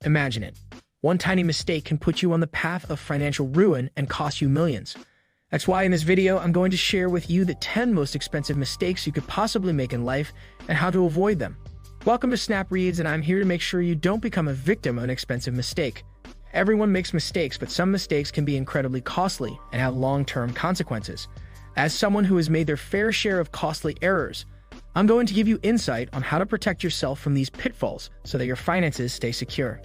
Imagine it. One tiny mistake can put you on the path of financial ruin and cost you millions. That's why in this video, I'm going to share with you the 10 most expensive mistakes you could possibly make in life and how to avoid them. Welcome to Snap Reads, and I'm here to make sure you don't become a victim of an expensive mistake. Everyone makes mistakes, but some mistakes can be incredibly costly and have long-term consequences. As someone who has made their fair share of costly errors, I'm going to give you insight on how to protect yourself from these pitfalls so that your finances stay secure.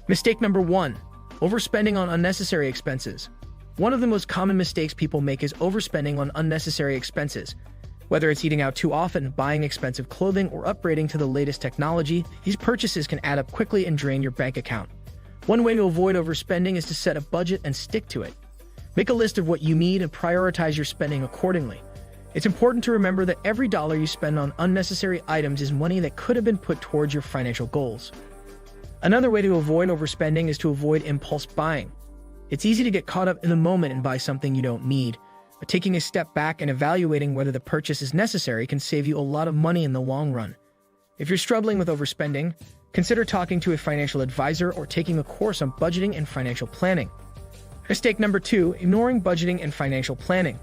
Mistake number 1, overspending on unnecessary expenses. One of the most common mistakes people make is overspending on unnecessary expenses. Whether it's eating out too often, buying expensive clothing, or upgrading to the latest technology, these purchases can add up quickly and drain your bank account. One way to avoid overspending is to set a budget and stick to it. Make a list of what you need and prioritize your spending accordingly. It's important to remember that every dollar you spend on unnecessary items is money that could have been put towards your financial goals. Another way to avoid overspending is to avoid impulse buying. It's easy to get caught up in the moment and buy something you don't need, but taking a step back and evaluating whether the purchase is necessary can save you a lot of money in the long run. If you're struggling with overspending, consider talking to a financial advisor or taking a course on budgeting and financial planning. Mistake number 2, ignoring budgeting and financial planning.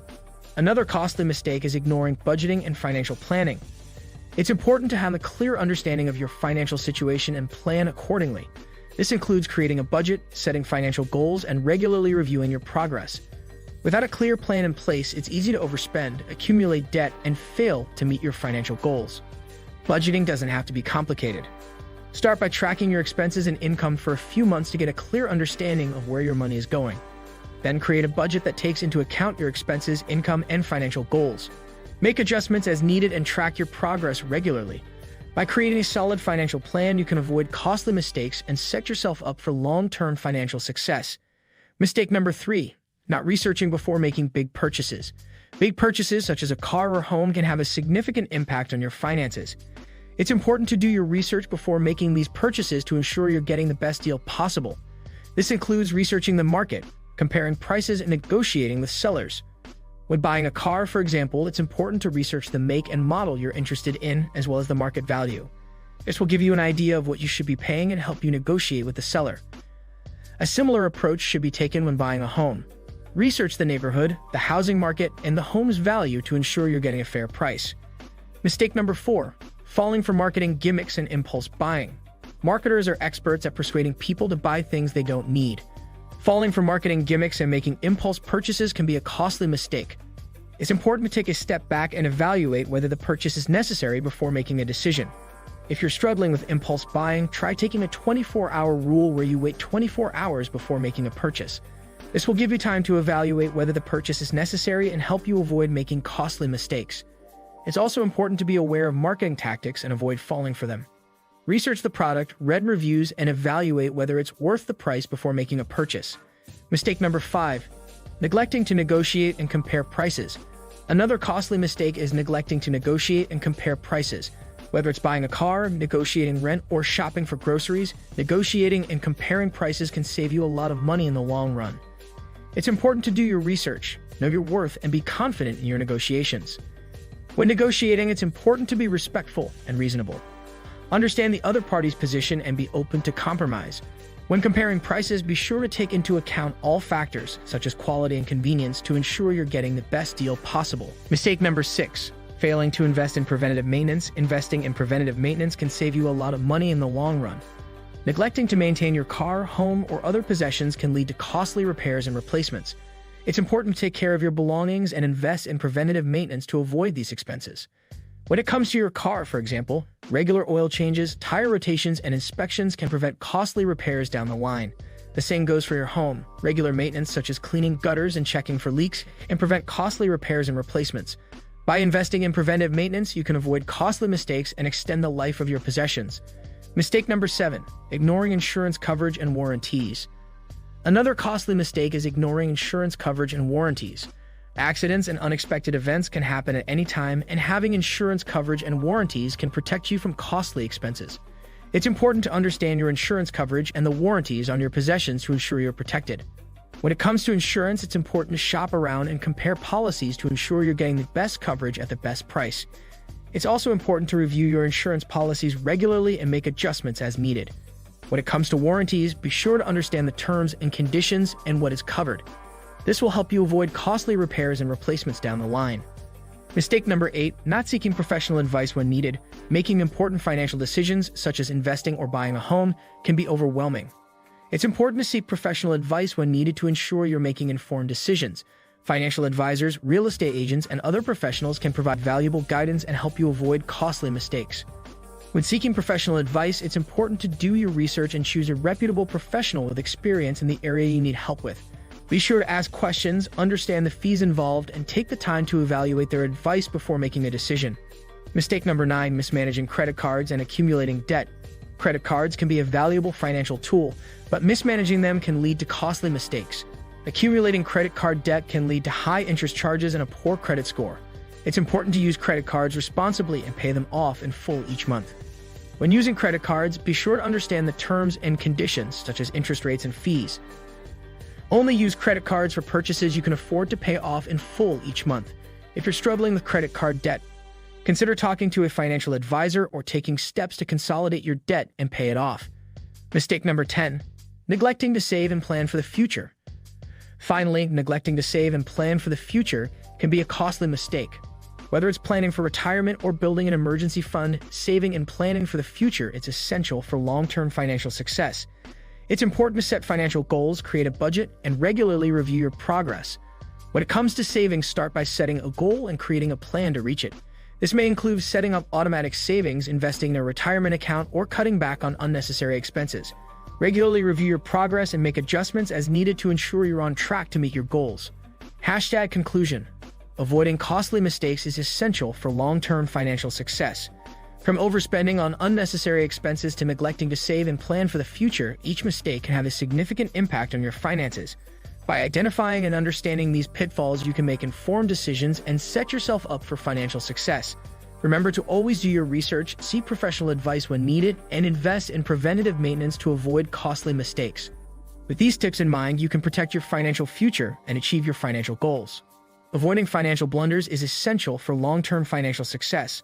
Another costly mistake is ignoring budgeting and financial planning. It's important to have a clear understanding of your financial situation and plan accordingly. This includes creating a budget, setting financial goals, and regularly reviewing your progress. Without a clear plan in place, it's easy to overspend, accumulate debt, and fail to meet your financial goals. Budgeting doesn't have to be complicated. Start by tracking your expenses and income for a few months to get a clear understanding of where your money is going. Then create a budget that takes into account your expenses, income, and financial goals. Make adjustments as needed and track your progress regularly. By creating a solid financial plan, you can avoid costly mistakes and set yourself up for long-term financial success. Mistake number 3, not researching before making big purchases. Big purchases such as a car or home can have a significant impact on your finances. It's important to do your research before making these purchases to ensure you're getting the best deal possible. This includes researching the market, comparing prices, and negotiating with sellers. When buying a car, for example, it's important to research the make and model you're interested in, as well as the market value. This will give you an idea of what you should be paying and help you negotiate with the seller. A similar approach should be taken when buying a home. Research the neighborhood, the housing market, and the home's value to ensure you're getting a fair price. Mistake number 4, falling for marketing gimmicks and impulse buying. Marketers are experts at persuading people to buy things they don't need. Falling for marketing gimmicks and making impulse purchases can be a costly mistake. It's important to take a step back and evaluate whether the purchase is necessary before making a decision. If you're struggling with impulse buying, try taking a 24-hour rule where you wait 24 hours before making a purchase. This will give you time to evaluate whether the purchase is necessary and help you avoid making costly mistakes. It's also important to be aware of marketing tactics and avoid falling for them. Research the product, read reviews, and evaluate whether it's worth the price before making a purchase. Mistake number 5, neglecting to negotiate and compare prices. Another costly mistake is neglecting to negotiate and compare prices. Whether it's buying a car, negotiating rent, or shopping for groceries, negotiating and comparing prices can save you a lot of money in the long run. It's important to do your research, know your worth, and be confident in your negotiations. When negotiating, it's important to be respectful and reasonable. Understand the other party's position and be open to compromise. When comparing prices, be sure to take into account all factors, such as quality and convenience, to ensure you're getting the best deal possible. Mistake number 6, failing to invest in preventative maintenance. Investing in preventative maintenance can save you a lot of money in the long run. Neglecting to maintain your car, home, or other possessions can lead to costly repairs and replacements. It's important to take care of your belongings and invest in preventative maintenance to avoid these expenses. When it comes to your car, for example, regular oil changes, tire rotations, and inspections can prevent costly repairs down the line. The same goes for your home. Regular maintenance, such as cleaning gutters and checking for leaks, can prevent costly repairs and replacements. By investing in preventive maintenance, you can avoid costly mistakes and extend the life of your possessions. Mistake number 7, ignoring insurance coverage and warranties. Another costly mistake is ignoring insurance coverage and warranties. Accidents and unexpected events can happen at any time, and having insurance coverage and warranties can protect you from costly expenses. It's important to understand your insurance coverage and the warranties on your possessions to ensure you're protected. When it comes to insurance, it's important to shop around and compare policies to ensure you're getting the best coverage at the best price. It's also important to review your insurance policies regularly and make adjustments as needed. When it comes to warranties, be sure to understand the terms and conditions and what is covered. This will help you avoid costly repairs and replacements down the line. Mistake number 8, not seeking professional advice when needed. Making important financial decisions, such as investing or buying a home, can be overwhelming. It's important to seek professional advice when needed to ensure you're making informed decisions. Financial advisors, real estate agents, and other professionals can provide valuable guidance and help you avoid costly mistakes. When seeking professional advice, it's important to do your research and choose a reputable professional with experience in the area you need help with. Be sure to ask questions, understand the fees involved, and take the time to evaluate their advice before making a decision. Mistake number 9, mismanaging credit cards and accumulating debt. Credit cards can be a valuable financial tool, but mismanaging them can lead to costly mistakes. Accumulating credit card debt can lead to high interest charges and a poor credit score. It's important to use credit cards responsibly and pay them off in full each month. When using credit cards, be sure to understand the terms and conditions, such as interest rates and fees. Only use credit cards for purchases you can afford to pay off in full each month. If you're struggling with credit card debt, consider talking to a financial advisor or taking steps to consolidate your debt and pay it off. Mistake number 10, neglecting to save and plan for the future. Finally, neglecting to save and plan for the future can be a costly mistake. Whether it's planning for retirement or building an emergency fund, saving and planning for the future is essential for long-term financial success. It's important to set financial goals, create a budget, and regularly review your progress. When it comes to saving, start by setting a goal and creating a plan to reach it. This may include setting up automatic savings, investing in a retirement account, or cutting back on unnecessary expenses. Regularly review your progress and make adjustments as needed to ensure you're on track to meet your goals. Conclusion. Avoiding costly mistakes is essential for long-term financial success. From overspending on unnecessary expenses to neglecting to save and plan for the future, each mistake can have a significant impact on your finances. By identifying and understanding these pitfalls, you can make informed decisions and set yourself up for financial success. Remember to always do your research, seek professional advice when needed, and invest in preventative maintenance to avoid costly mistakes. With these tips in mind, you can protect your financial future and achieve your financial goals. Avoiding financial blunders is essential for long-term financial success.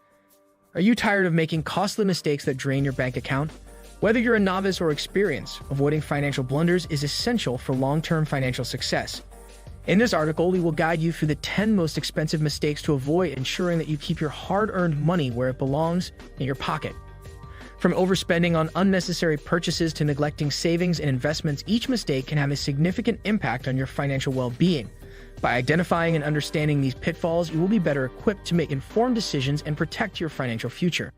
Are you tired of making costly mistakes that drain your bank account? Whether you're a novice or experienced, avoiding financial blunders is essential for long-term financial success. In this article, we will guide you through the 10 most expensive mistakes to avoid, ensuring that you keep your hard-earned money where it belongs, in your pocket. From overspending on unnecessary purchases to neglecting savings and investments, each mistake can have a significant impact on your financial well-being. By identifying and understanding these pitfalls, you will be better equipped to make informed decisions and protect your financial future.